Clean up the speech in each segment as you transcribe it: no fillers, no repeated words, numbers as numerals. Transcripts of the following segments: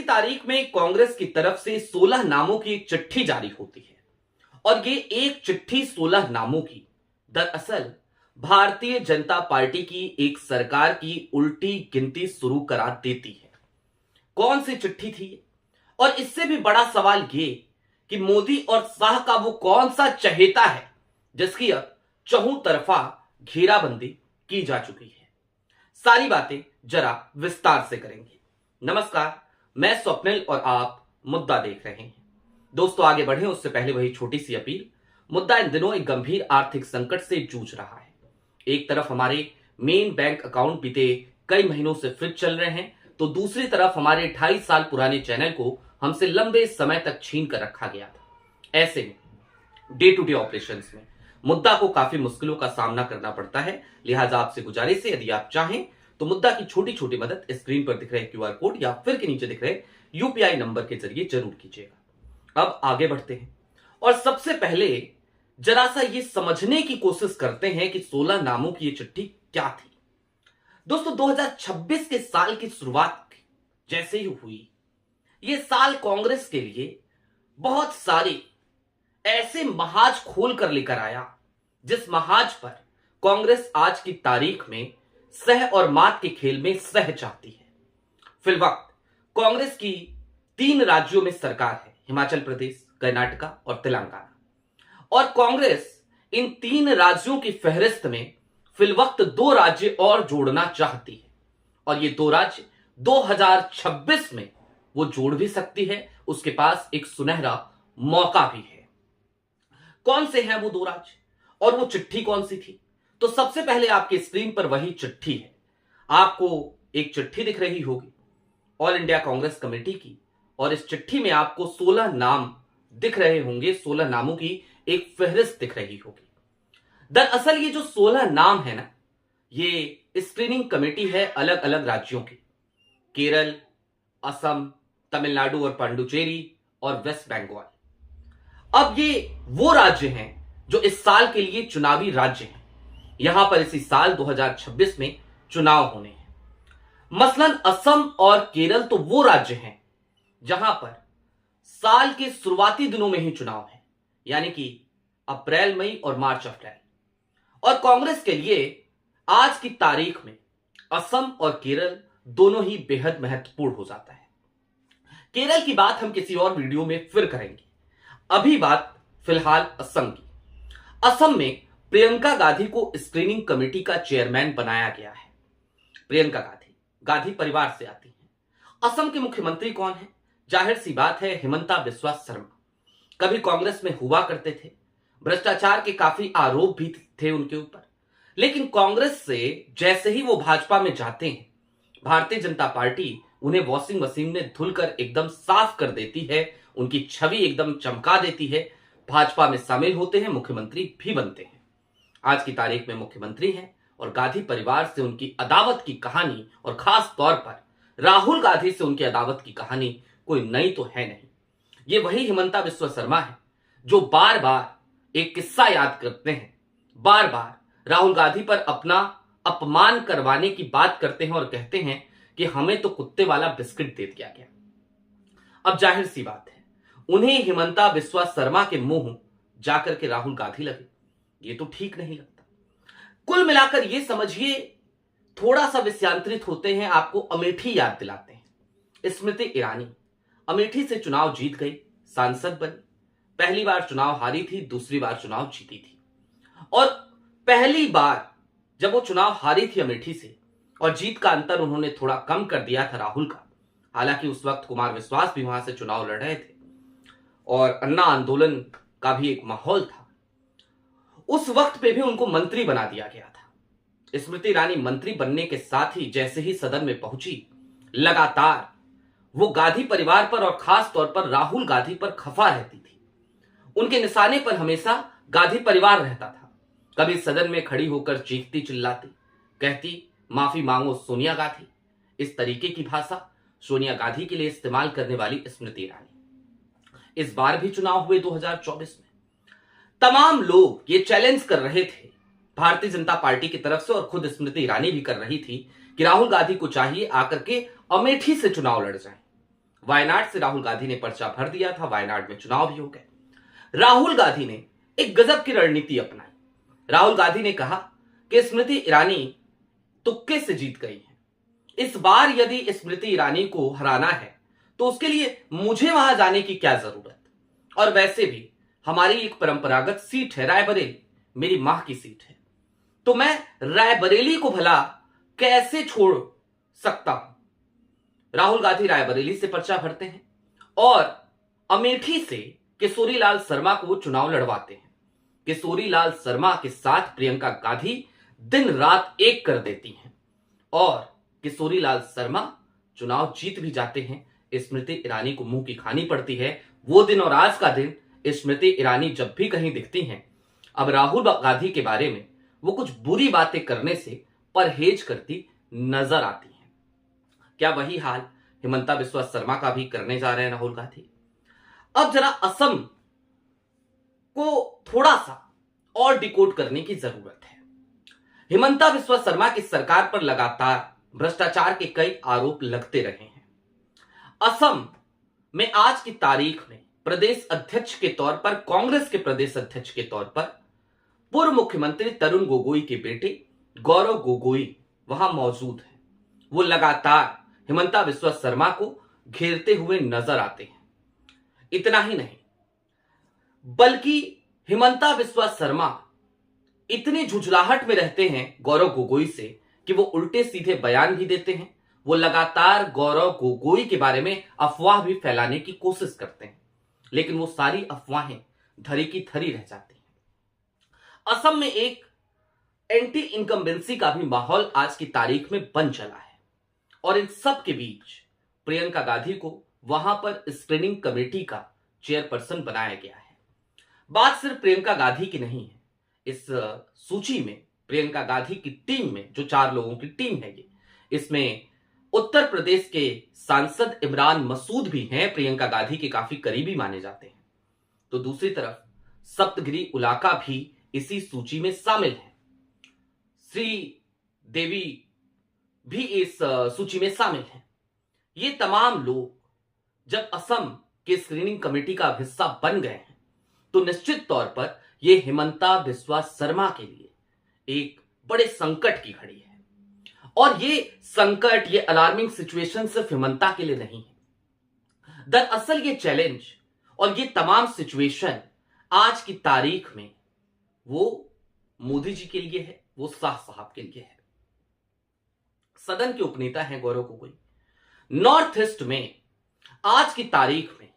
तारीख में कांग्रेस की तरफ से 16 नामों की एक चिट्ठी जारी होती है और ये एक चिट्ठी 16 नामों की दरअसल भारतीय जनता पार्टी की एक सरकार की उल्टी गिनती शुरू करा देती है। कौन सी चिट्ठी थी ये? और इससे भी बड़ा सवाल ये कि मोदी और शाह का वो कौन सा चहेता है जिसकी अब चहुं तरफा घेराबंदी की जा चुकी है। सारी बातें जरा विस्तार से करेंगे। नमस्कार, मैं स्वप्निल और आप मुद्दा देख रहे हैं। दोस्तों, आगे बढ़े उससे पहले वही छोटी सी अपील। मुद्दा इन दिनों एक गंभीर आर्थिक संकट से जूझ रहा है। एक तरफ हमारे मेन बैंक अकाउंट बीते कई महीनों से फ्रीज चल रहे हैं, तो दूसरी तरफ हमारे 28 साल पुराने चैनल को हमसे लंबे समय तक छीन कर रखा गया था। ऐसे में डे टू डे ऑपरेशंस में मुद्दा को काफी मुश्किलों का सामना करना पड़ता है। लिहाजा आपसे गुजारिश है, यदि आप चाहें तो मुद्दा की छोटी छोटी मदद स्क्रीन पर दिख रहे क्यूआर कोड या फिर के नीचे दिख रहे यूपीआई नंबर के जरिए जरूर कीजिएगा। अब आगे बढ़ते हैं और सबसे पहले जरा सा ये समझने की कोशिश करते हैं कि 16 नामों की ये चिट्ठी क्या थी। दोस्तों, 2026 के साल की शुरुआत जैसे ही हुई, ये साल कांग्रेस के लिए बहुत सारे ऐसे महाज खोल कर लेकर आया जिस महाज पर कांग्रेस आज की तारीख में सह और मात के खेल में सह चाहती है। फिलवक्त कांग्रेस की 3 राज्यों में सरकार है, हिमाचल प्रदेश, कर्नाटका और तेलंगाना, और कांग्रेस इन 3 राज्यों की फहरिस्त में फिलवक्त 2 राज्य और जोड़ना चाहती है और ये 2 राज्य 2026 में वो जोड़ भी सकती है। उसके पास एक सुनहरा मौका भी है। कौन से हैं वो 2 राज्य और वो चिट्ठी कौन सी थी? तो सबसे पहले आपके स्क्रीन पर वही चिट्ठी है। आपको एक चिट्ठी दिख रही होगी ऑल इंडिया कांग्रेस कमेटी की, और इस चिट्ठी में आपको 16 नाम दिख रहे होंगे। 16 नामों की एक फहरिस्त दिख रही होगी। दरअसल ये जो 16 नाम है ना, ये स्क्रीनिंग कमेटी है अलग अलग राज्यों की, केरल, असम, तमिलनाडु और पांडुचेरी और वेस्ट बंगाल। अब ये वो राज्य हैं जो इस साल के लिए चुनावी राज्य हैं। यहां पर इसी साल 2026 में चुनाव होने हैं। मसलन असम और केरल तो वो राज्य हैं जहां पर साल के शुरुआती दिनों में ही चुनाव है, यानी कि अप्रैल, मई और मार्च अप्रैल। और कांग्रेस के लिए आज की तारीख में असम और केरल दोनों ही बेहद महत्वपूर्ण हो जाता है। केरल की बात हम किसी और वीडियो में फिर करेंगे। अभी बात फिलहाल असम की। असम में प्रियंका गांधी को स्क्रीनिंग कमेटी का चेयरमैन बनाया गया है। प्रियंका गांधी परिवार से आती हैं। असम के मुख्यमंत्री कौन है? जाहिर सी बात है, हिमंता बिस्वा शर्मा। कभी कांग्रेस में हुआ करते थे, भ्रष्टाचार के काफी आरोप भी थे उनके ऊपर, लेकिन कांग्रेस से जैसे ही वो भाजपा में जाते हैं, भारतीय जनता पार्टी उन्हें वॉशिंग मशीन में धुलकर एकदम साफ कर देती है, उनकी छवि एकदम चमका देती है। भाजपा में शामिल होते हैं, मुख्यमंत्री भी बनते हैं। आज की तारीख में मुख्यमंत्री हैं और गांधी परिवार से उनकी अदावत की कहानी, और खास तौर पर राहुल गांधी से उनकी अदावत की कहानी कोई नई तो है नहीं। ये वही हिमंता बिस्वा शर्मा है जो बार बार एक किस्सा याद करते हैं, बार बार राहुल गांधी पर अपना अपमान करवाने की बात करते हैं और कहते हैं कि हमें तो कुत्ते वाला बिस्किट दे दिया गया। अब जाहिर सी बात है, उन्हें हिमंता बिस्वा शर्मा के मुंह जाकर के राहुल गांधी लगे, ये तो ठीक नहीं लगता। कुल मिलाकर ये समझिए, थोड़ा सा विषयांतरित होते हैं, आपको अमेठी याद दिलाते हैं। स्मृति ईरानी अमेठी से चुनाव जीत गई, सांसद बनी। पहली बार चुनाव हारी थी, दूसरी बार चुनाव जीती थी। और पहली बार जब वो चुनाव हारी थी अमेठी से, और जीत का अंतर उन्होंने थोड़ा कम कर दिया था राहुल का। हालांकि उस वक्त कुमार विश्वास भी वहां से चुनाव लड़ रहे थे और अन्ना आंदोलन का भी एक माहौल था। उस वक्त पे भी उनको मंत्री बना दिया गया था। स्मृति ईरानी मंत्री बनने के साथ ही जैसे ही सदन में पहुंची, लगातार वो गांधी परिवार पर और खास तौर पर राहुल गांधी पर खफा रहती थी। उनके निशाने पर हमेशा गांधी परिवार रहता था। कभी सदन में खड़ी होकर चीखती चिल्लाती, कहती माफी मांगो सोनिया गांधी। इस तरीके की भाषा सोनिया गांधी के लिए इस्तेमाल करने वाली स्मृति ईरानी। इस बार भी चुनाव हुए 2024 में। तमाम लोग ये चैलेंज कर रहे थे भारतीय जनता पार्टी की तरफ से, और खुद स्मृति ईरानी भी कर रही थी कि राहुल गांधी को चाहिए आकर के अमेठी से चुनाव लड़ जाए। वायनाड से राहुल गांधी ने पर्चा भर दिया था, वायनाड में चुनाव भी हो गए। राहुल गांधी ने एक गजब की रणनीति अपनाई। राहुल गांधी ने कहा कि स्मृति ईरानी तुक्के से जीत गई है, इस बार यदि स्मृति ईरानी को हराना है तो उसके लिए मुझे वहां जाने की क्या जरूरत, और वैसे भी हमारी एक परंपरागत सीट है रायबरेली, मेरी मां की सीट है, तो मैं रायबरेली को भला कैसे छोड़ सकता हूं। राहुल गांधी रायबरेली से पर्चा भरते हैं और अमेठी से किशोरीलाल शर्मा को वो चुनाव लड़वाते हैं। किशोरीलाल शर्मा के साथ प्रियंका गांधी दिन रात एक कर देती हैं और किशोरीलाल शर्मा चुनाव जीत भी जाते हैं। स्मृति ईरानी को मुंह की खानी पड़ती है वो दिन और आज का दिन। स्मृति ईरानी जब भी कहीं दिखती हैं, अब राहुल गांधी के बारे में वो कुछ बुरी बातें करने से परहेज करती नजर आती हैं। क्या वही हाल हिमंता बिस्वा शर्मा का भी करने जा रहे हैं राहुल गांधी? अब जरा असम को थोड़ा सा और डिकोड करने की जरूरत है। हिमंता बिस्वा शर्मा की सरकार पर लगातार भ्रष्टाचार के कई आरोप लगते रहे हैं। असम में आज की तारीख में प्रदेश अध्यक्ष के तौर पर, कांग्रेस के प्रदेश अध्यक्ष के तौर पर पूर्व मुख्यमंत्री तरुण गोगोई के बेटे गौरव गोगोई वहां मौजूद हैं। वो लगातार हिमंता बिस्वा शर्मा को घेरते हुए नजर आते हैं। इतना ही नहीं, बल्कि हिमंता बिस्वा शर्मा इतनी झुंझलाहट में रहते हैं गौरव गोगोई से कि वो उल्टे सीधे बयान भी देते हैं। वो लगातार गौरव गोगोई के बारे में अफवाह भी फैलाने की कोशिश करते हैं, लेकिन वो सारी अफवाहें धरी की धरी रह जाती हैं। असम में एक एंटी इनकम्बेंसी का भी माहौल आज की तारीख में बन चला है और इन सब के बीच प्रियंका गांधी को वहां पर स्क्रीनिंग कमेटी का चेयरपर्सन बनाया गया है। बात सिर्फ प्रियंका गांधी की नहीं है। इस सूची में प्रियंका गांधी की टीम में जो 4 लोगों की टीम है, इसमें उत्तर प्रदेश के सांसद इमरान मसूद भी हैं, प्रियंका गांधी के काफी करीबी माने जाते हैं। तो दूसरी तरफ सप्तगिरी उलाका भी इसी सूची में शामिल है। श्री देवी भी इस सूची में शामिल हैं। ये तमाम लोग जब असम के स्क्रीनिंग कमेटी का हिस्सा बन गए हैं तो निश्चित तौर पर यह हिमंता बिस्वा शर्मा के लिए एक बड़े संकट की घड़ी है। और ये संकट, ये अलार्मिंग सिचुएशन सिर्फ हिमंता के लिए नहीं है। दरअसल ये चैलेंज और ये तमाम सिचुएशन आज की तारीख में वो मोदी जी के लिए है, वो शाह साहब के लिए है। सदन के उपनेता हैं गौरव गोगोई। नॉर्थ ईस्ट में आज की तारीख में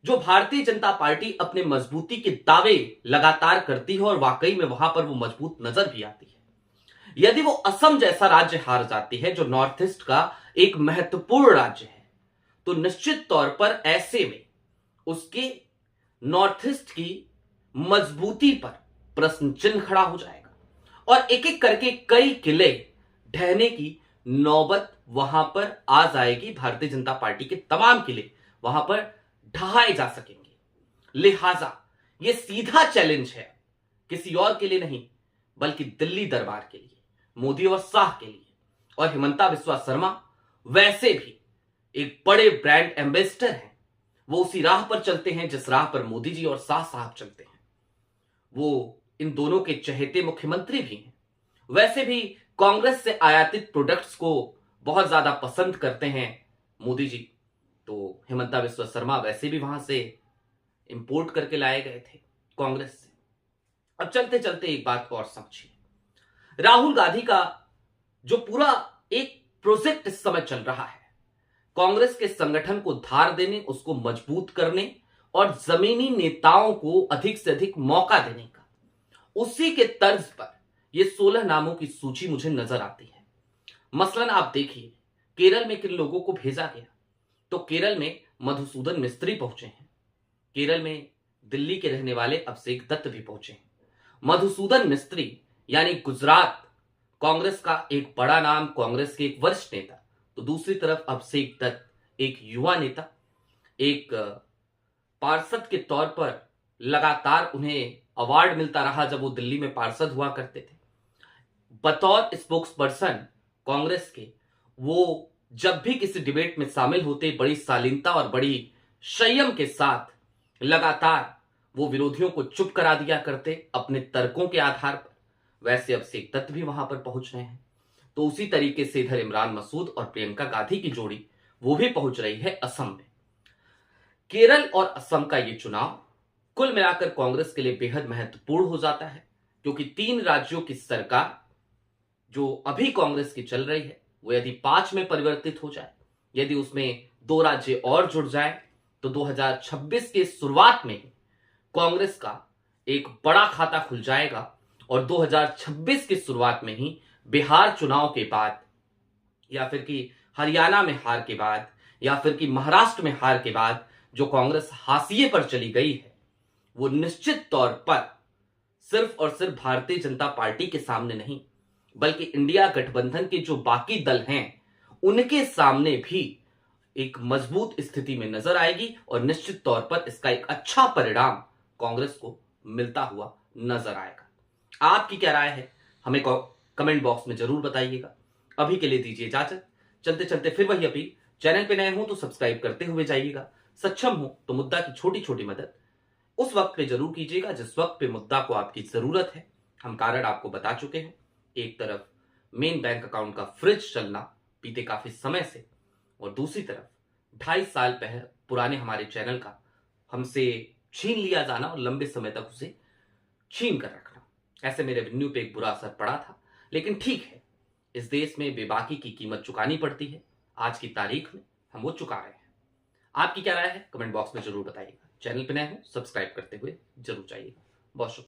जो भारतीय जनता पार्टी अपने मजबूती के दावे लगातार करती है और वाकई में वहां पर वो मजबूत नजर भी आती है, यदि वो असम जैसा राज्य हार जाती है जो नॉर्थ ईस्ट का एक महत्वपूर्ण राज्य है, तो निश्चित तौर पर ऐसे में उसके नॉर्थ ईस्ट की मजबूती पर प्रश्न चिन्ह खड़ा हो जाएगा और एक एक करके कई किले ढहने की नौबत वहां पर आ जाएगी। भारतीय जनता पार्टी के तमाम किले वहां पर ढहाए जा सकेंगे। लिहाजा यह सीधा चैलेंज है किसी और के लिए नहीं, बल्कि दिल्ली दरबार के लिए, मोदी और शाह के लिए। और हिमंता बिस्वा शर्मा वैसे भी एक बड़े ब्रांड एम्बेसडर हैं। वो उसी राह पर चलते हैं जिस राह पर मोदी जी और शाह साहब चलते हैं। वो इन दोनों के चहेते मुख्यमंत्री भी हैं। वैसे भी कांग्रेस से आयातित प्रोडक्ट्स को बहुत ज्यादा पसंद करते हैं मोदी जी, तो हिमंता बिस्वा शर्मा वैसे भी वहां से इंपोर्ट करके लाए गए थे कांग्रेस से। अब चलते चलते एक बात और समझिए, राहुल गांधी का जो पूरा एक प्रोजेक्ट इस समय चल रहा है, कांग्रेस के संगठन को धार देने, उसको मजबूत करने और जमीनी नेताओं को अधिक से अधिक मौका देने का, उसी के तर्ज पर यह 16 नामों की सूची मुझे नजर आती है। मसलन आप देखिए केरल में किन लोगों को भेजा गया, तो केरल में मधुसूदन मिस्त्री पहुंचे हैं। केरल में दिल्ली के रहने वाले अभिषेक दत्त भी पहुंचे हैं। मधुसूदन मिस्त्री यानी गुजरात कांग्रेस का एक बड़ा नाम, कांग्रेस के एक वरिष्ठ नेता, तो दूसरी तरफ अभिषेक दत्त एक युवा नेता, एक पार्षद के तौर पर लगातार उन्हें अवार्ड मिलता रहा जब वो दिल्ली में पार्षद हुआ करते थे। बतौर स्पोक्स पर्सन कांग्रेस के वो जब भी किसी डिबेट में शामिल होते बड़ी शालीनता और बड़ी संयम के साथ लगातार वो विरोधियों को चुप करा दिया करते अपने तर्कों के आधार पर। वैसे अब शेख दत्त भी वहां पर पहुंच रहे हैं, तो उसी तरीके से इधर इमरान मसूद और प्रियंका गांधी की जोड़ी वो भी पहुंच रही है असम में। केरल और असम का ये चुनाव कुल मिलाकर कांग्रेस के लिए बेहद महत्वपूर्ण हो जाता है, क्योंकि 3 राज्यों की सरकार जो अभी कांग्रेस की चल रही है वो यदि 5 में परिवर्तित हो जाए, यदि उसमें 2 राज्य और जुड़ जाए, तो 2026 के शुरुआत में ही कांग्रेस का एक बड़ा खाता खुल जाएगा और 2026 की शुरुआत में ही बिहार चुनाव के बाद या फिर कि हरियाणा में हार के बाद या फिर कि महाराष्ट्र में हार के बाद जो कांग्रेस हाशिए पर चली गई है, वो निश्चित तौर पर सिर्फ और सिर्फ भारतीय जनता पार्टी के सामने नहीं, बल्कि इंडिया गठबंधन के जो बाकी दल हैं उनके सामने भी एक मजबूत स्थिति में नजर आएगी और निश्चित तौर पर इसका एक अच्छा परिणाम कांग्रेस को मिलता हुआ नजर आएगा। आपकी क्या राय है हमें कमेंट बॉक्स में जरूर बताइएगा। अभी के लिए दीजिए इजाजत। चलते चलते फिर वही अपील, चैनल पे नए हो तो सब्सक्राइब करते हुए जाइएगा। सक्षम हो तो मुद्दा की छोटी छोटी मदद उस वक्त पे जरूर कीजिएगा जिस वक्त पे मुद्दा को आपकी जरूरत है। हम कारण आपको बता चुके हैं। एक तरफ मेन बैंक अकाउंट का फ्रिज चलना बीते काफी समय से, और दूसरी तरफ 2.5 साल पहले पुराने हमारे चैनल का हमसे छीन लिया जाना और लंबे समय तक उसे छीन कर रखना। ऐसे मेरे रेवेन्यू पे एक बुरा असर पड़ा था, लेकिन ठीक है, इस देश में बेबाकी की कीमत चुकानी पड़ती है। आज की तारीख में हम वो चुका रहे हैं। आपकी क्या राय है कमेंट बॉक्स में जरूर बताइएगा। चैनल पे नए हो सब्सक्राइब करते हुए जरूर जाइएगा। बहुत शुक्रिया।